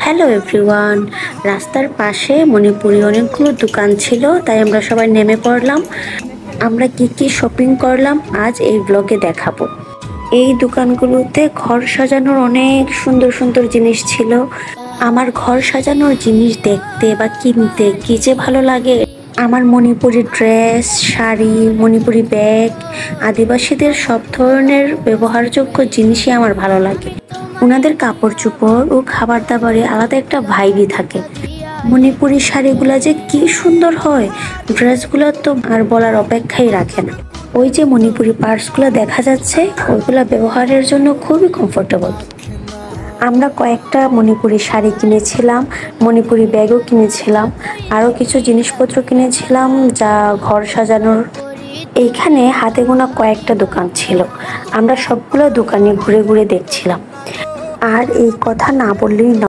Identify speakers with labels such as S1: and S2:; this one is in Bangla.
S1: Hello everyone. রাস্তার পাশে মণিপুরি অনেকগুলো দোকান ছিল, তাই আমরা সবাই নেমে পড়লাম। আমরা কি কি শপিং করলাম আজ এই ব্লগে দেখাবো। এই দোকানগুলোতে ঘর সাজানোর অনেক সুন্দর সুন্দর জিনিস ছিল। আমার ঘর সাজানোর জিনিস দেখতে বা কিনতে কি যে ভালো লাগে। আমার মণিপুরি ড্রেস, শাড়ি, মণিপুরি ব্যাগ, আদিবাসীদের সব ধরনের ব্যবহারযোগ্য জিনিসই আমার ভালো লাগে। ওনাদের কাপড় চোপড় ও খাবার দাবারে আলাদা একটা ভাইবই থাকে। মণিপুরি শাড়িগুলা যে কি সুন্দর হয়, ড্রেসগুলো তো আর বলার অপেক্ষাই রাখে না। ওই যে মণিপুরি পার্টসগুলো দেখা যাচ্ছে, ওইগুলা ব্যবহারের জন্য খুবই কমফোর্টেবল। আমরা কয়েকটা মণিপুরি শাড়ি কিনেছিলাম, মণিপুরি ব্যাগও কিনেছিলাম, আরও কিছু জিনিসপত্র কিনেছিলাম যা ঘর সাজানোর। এইখানে হাতে গোনা কয়েকটা দোকান ছিল, আমরা সবগুলো দোকানে ঘুরে ঘুরে দেখছিলাম। আর এই কথা না বললেই নয়,